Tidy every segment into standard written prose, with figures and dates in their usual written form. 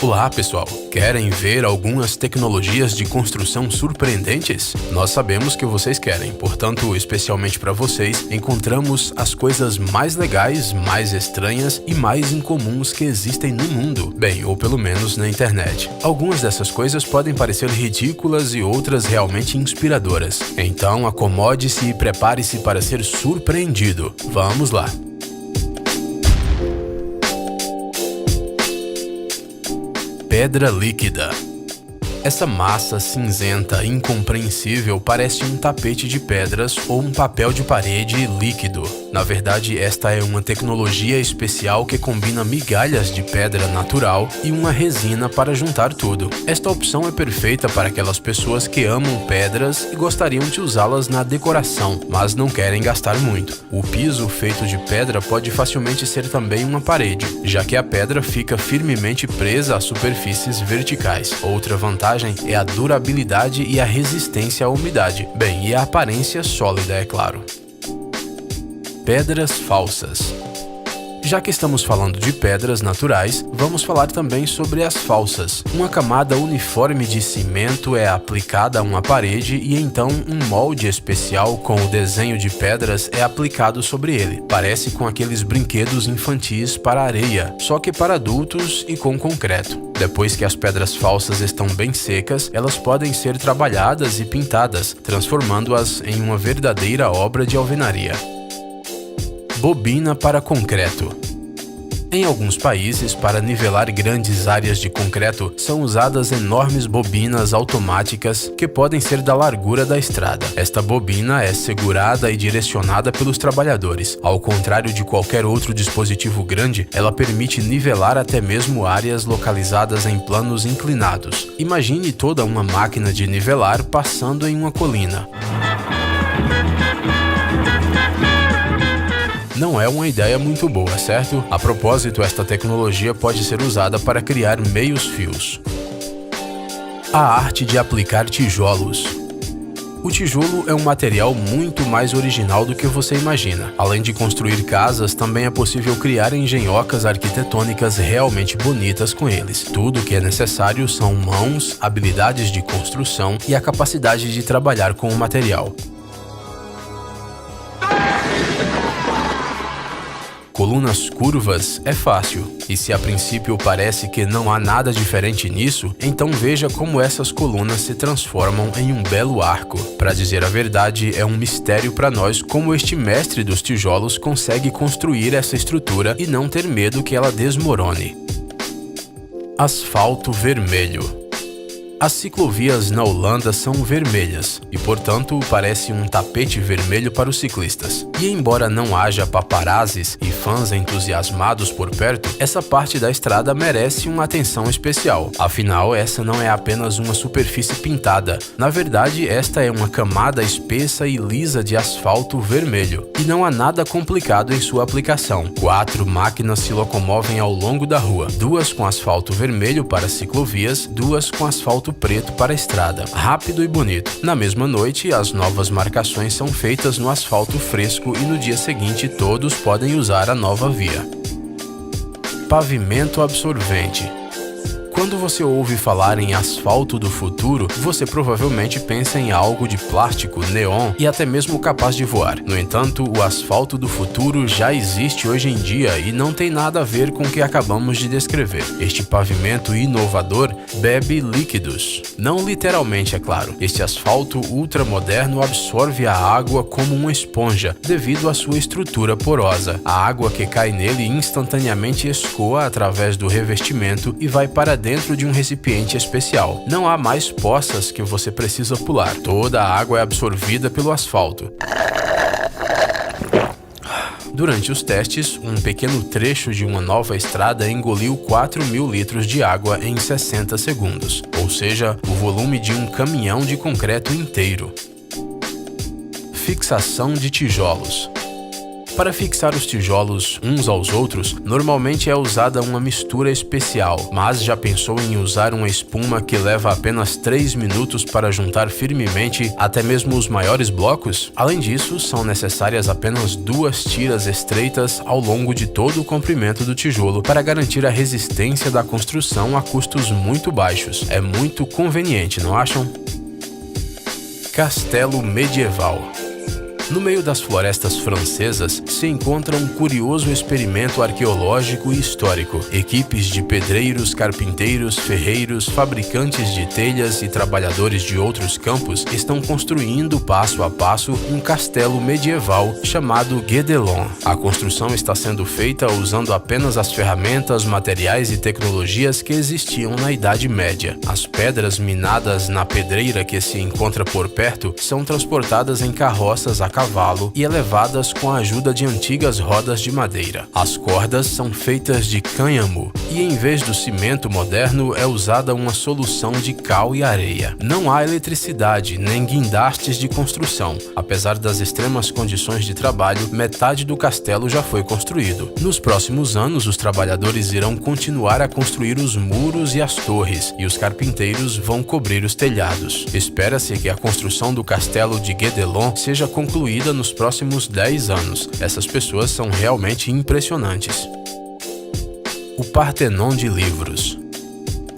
Olá pessoal, querem ver algumas tecnologias de construção surpreendentes? Nós sabemos que vocês querem, portanto, especialmente para vocês, encontramos as coisas mais legais, mais estranhas e mais incomuns que existem no mundo, bem, ou pelo menos na internet. Algumas dessas coisas podem parecer ridículas e outras realmente inspiradoras. Então acomode-se e prepare-se para ser surpreendido. Vamos lá! Pedra líquida. Essa massa cinzenta incompreensível parece um tapete de pedras ou um papel de parede líquido. Na verdade, esta é uma tecnologia especial que combina migalhas de pedra natural e uma resina para juntar tudo. Esta opção é perfeita para aquelas pessoas que amam pedras e gostariam de usá-las na decoração, mas não querem gastar muito. O piso feito de pedra pode facilmente ser também uma parede, já que a pedra fica firmemente presa a superfícies verticais. Outra vantagem é a durabilidade e a resistência à umidade. Bem, e a aparência sólida, é claro. Pedras falsas. Já que estamos falando de pedras naturais, vamos falar também sobre as falsas. Uma camada uniforme de cimento é aplicada a uma parede e então um molde especial com o desenho de pedras é aplicado sobre ele. Parece com aqueles brinquedos infantis para areia, só que para adultos e com concreto. Depois que as pedras falsas estão bem secas, elas podem ser trabalhadas e pintadas, transformando-as em uma verdadeira obra de alvenaria. Bobina para concreto. Em alguns países, para nivelar grandes áreas de concreto, são usadas enormes bobinas automáticas que podem ser da largura da estrada. Esta bobina é segurada e direcionada pelos trabalhadores. Ao contrário de qualquer outro dispositivo grande, ela permite nivelar até mesmo áreas localizadas em planos inclinados. Imagine toda uma máquina de nivelar passando em uma colina. Não é uma ideia muito boa, certo? A propósito, esta tecnologia pode ser usada para criar meios fios. A arte de aplicar tijolos. O tijolo é um material muito mais original do que você imagina. Além de construir casas, também é possível criar engenhocas arquitetônicas realmente bonitas com eles. Tudo o que é necessário são mãos, habilidades de construção e a capacidade de trabalhar com o material. Colunas curvas é fácil, e se a princípio parece que não há nada diferente nisso, então veja como essas colunas se transformam em um belo arco. Para dizer a verdade, é um mistério para nós como este mestre dos tijolos consegue construir essa estrutura e não ter medo que ela desmorone. Asfalto vermelho. As ciclovias na Holanda são vermelhas e, portanto, parece um tapete vermelho para os ciclistas. E embora não haja paparazzis e fãs entusiasmados por perto, essa parte da estrada merece uma atenção especial. Afinal, essa não é apenas uma superfície pintada. Na verdade, esta é uma camada espessa e lisa de asfalto vermelho. E não há nada complicado em sua aplicação. 4 máquinas se locomovem ao longo da rua. 2 com asfalto vermelho para ciclovias, 2 com asfalto preto para a estrada. Rápido e bonito. Na mesma noite, as novas marcações são feitas no asfalto fresco e no dia seguinte todos podem usar a nova via. Pavimento absorvente. Quando você ouve falar em asfalto do futuro, você provavelmente pensa em algo de plástico, neon e até mesmo capaz de voar. No entanto, o asfalto do futuro já existe hoje em dia e não tem nada a ver com o que acabamos de descrever. Este pavimento inovador bebe líquidos. Não literalmente, é claro. Este asfalto ultramoderno absorve a água como uma esponja, devido à sua estrutura porosa. A água que cai nele instantaneamente escoa através do revestimento e vai para dentro de um recipiente especial. Não há mais poças que você precisa pular. Toda a água é absorvida pelo asfalto. Durante os testes, um pequeno trecho de uma nova estrada engoliu 4.000 litros de água em 60 segundos, ou seja, o volume de um caminhão de concreto inteiro. Fixação de tijolos. Para fixar os tijolos uns aos outros, normalmente é usada uma mistura especial, mas já pensou em usar uma espuma que leva apenas 3 minutos para juntar firmemente até mesmo os maiores blocos? Além disso, são necessárias apenas 2 tiras estreitas ao longo de todo o comprimento do tijolo para garantir a resistência da construção a custos muito baixos. É muito conveniente, não acham? Castelo medieval. No meio das florestas francesas se encontra um curioso experimento arqueológico e histórico. Equipes de pedreiros, carpinteiros, ferreiros, fabricantes de telhas e trabalhadores de outros campos estão construindo passo a passo um castelo medieval chamado Guédelon. A construção está sendo feita usando apenas as ferramentas, materiais e tecnologias que existiam na Idade Média. As pedras minadas na pedreira que se encontra por perto são transportadas em carroças a cavalo e elevadas com a ajuda de antigas rodas de madeira. As cordas são feitas de cânhamo e em vez do cimento moderno é usada uma solução de cal e areia. Não há eletricidade nem guindastes de construção. Apesar das extremas condições de trabalho, metade do castelo já foi construído. Nos próximos anos, os trabalhadores irão continuar a construir os muros e as torres, e os carpinteiros vão cobrir os telhados. Espera-se que a construção do castelo de Guédelon seja concluída nos próximos 10 anos. Essas pessoas são realmente impressionantes. O Partenon de livros.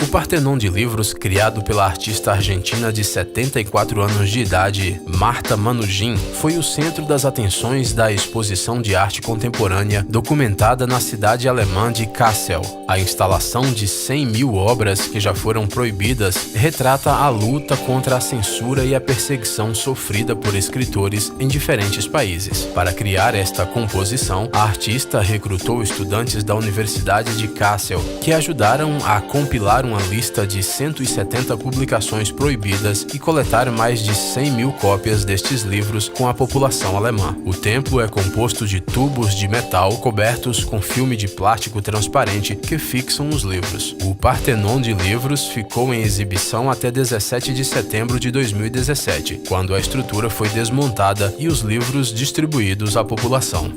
O Partenon de livros, criado pela artista argentina de 74 anos de idade, Marta Manujin, foi o centro das atenções da exposição de arte contemporânea documentada na cidade alemã de Kassel. A instalação de 100.000 obras que já foram proibidas retrata a luta contra a censura e a perseguição sofrida por escritores em diferentes países. Para criar esta composição, a artista recrutou estudantes da Universidade de Kassel, que ajudaram a compilar uma lista de 170 publicações proibidas e coletar mais de 100.000 cópias destes livros com a população alemã. O templo é composto de tubos de metal cobertos com filme de plástico transparente que fixam os livros. O Partenon de livros ficou em exibição até 17 de setembro de 2017, quando a estrutura foi desmontada e os livros distribuídos à população.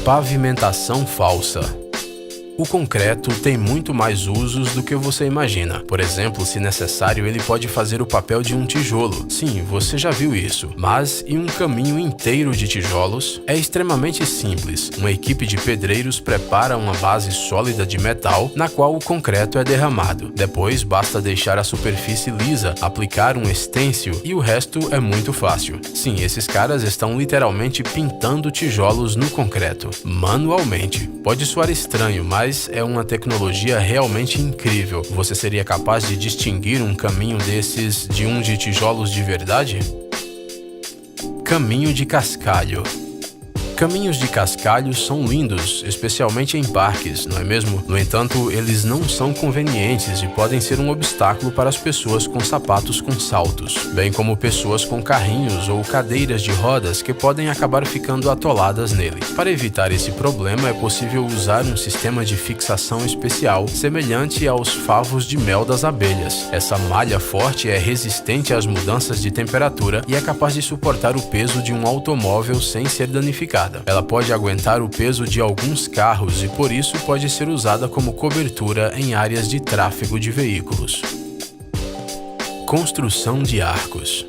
Pavimentação falsa. O concreto tem muito mais usos do que você imagina. Por exemplo, se necessário, ele pode fazer o papel de um tijolo. Sim, você já viu isso. Mas e um caminho inteiro de tijolos? É extremamente simples. Uma equipe de pedreiros prepara uma base sólida de metal na qual o concreto é derramado. Depois, basta deixar a superfície lisa, aplicar um estêncil e o resto é muito fácil. Sim, esses caras estão literalmente pintando tijolos no concreto, manualmente. Pode soar estranho, mas é uma tecnologia realmente incrível. Você seria capaz de distinguir um caminho desses de um de tijolos de verdade? Caminho de cascalho. Caminhos de cascalho são lindos, especialmente em parques, não é mesmo? No entanto, eles não são convenientes e podem ser um obstáculo para as pessoas com sapatos com saltos, bem como pessoas com carrinhos ou cadeiras de rodas que podem acabar ficando atoladas nele. Para evitar esse problema, é possível usar um sistema de fixação especial, semelhante aos favos de mel das abelhas. Essa malha forte é resistente às mudanças de temperatura e é capaz de suportar o peso de um automóvel sem ser danificado. Ela pode aguentar o peso de alguns carros e por isso pode ser usada como cobertura em áreas de tráfego de veículos. Construção de arcos.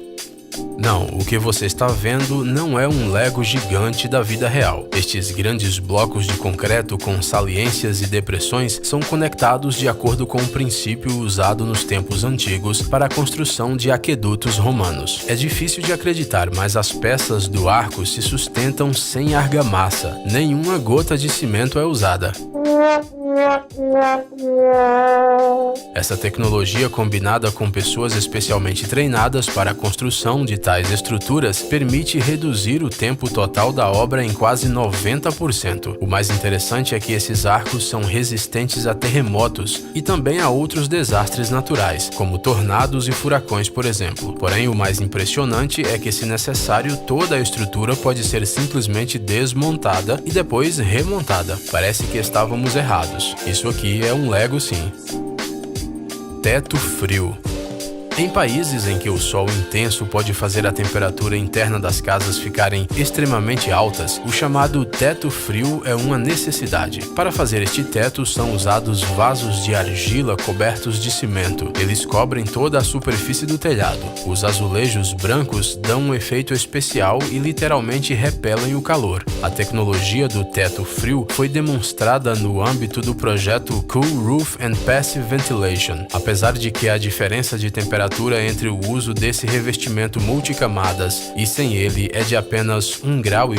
Não, o que você está vendo não é um Lego gigante da vida real. Estes grandes blocos de concreto com saliências e depressões são conectados de acordo com o princípio usado nos tempos antigos para a construção de aquedutos romanos. É difícil de acreditar, mas as peças do arco se sustentam sem argamassa. Nenhuma gota de cimento é usada. Essa tecnologia, combinada com pessoas especialmente treinadas para a construção de tais estruturas, permite reduzir o tempo total da obra em quase 90%. O mais interessante é que esses arcos são resistentes a terremotos e também a outros desastres naturais, como tornados e furacões, por exemplo. Porém, o mais impressionante é que, se necessário, toda a estrutura pode ser simplesmente desmontada e depois remontada. Parece que estávamos errados. Isso aqui é um Lego, sim. Teto frio. Em países em que o sol intenso pode fazer a temperatura interna das casas ficarem extremamente altas, o chamado teto frio é uma necessidade. Para fazer este teto são usados vasos de argila cobertos de cimento. Eles cobrem toda a superfície do telhado. Os azulejos brancos dão um efeito especial e literalmente repelem o calor. A tecnologia do teto frio foi demonstrada no âmbito do projeto Cool Roof and Passive Ventilation. Apesar de que a diferença de temperatura entre o uso desse revestimento multicamadas e sem ele é de apenas 1,5 graus,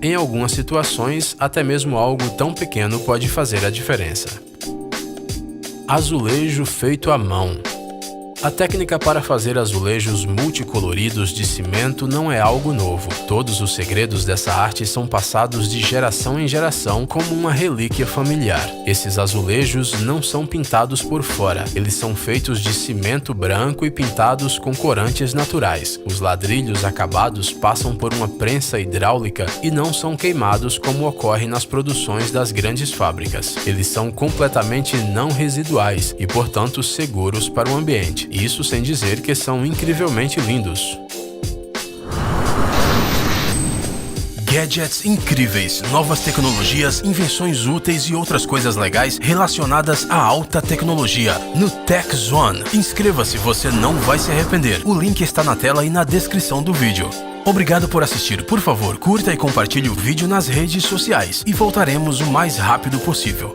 em algumas situações até mesmo algo tão pequeno pode fazer a diferença. Azulejo feito à mão. A técnica para fazer azulejos multicoloridos de cimento não é algo novo. Todos os segredos dessa arte são passados de geração em geração como uma relíquia familiar. Esses azulejos não são pintados por fora, eles são feitos de cimento branco e pintados com corantes naturais. Os ladrilhos acabados passam por uma prensa hidráulica e não são queimados como ocorre nas produções das grandes fábricas. Eles são completamente não residuais e, portanto, seguros para o ambiente. Isso sem dizer que são incrivelmente lindos. Gadgets incríveis, novas tecnologias, invenções úteis e outras coisas legais relacionadas à alta tecnologia no Tech Zone. Inscreva-se, você não vai se arrepender. O link está na tela e na descrição do vídeo. Obrigado por assistir. Por favor, curta e compartilhe o vídeo nas redes sociais e voltaremos o mais rápido possível.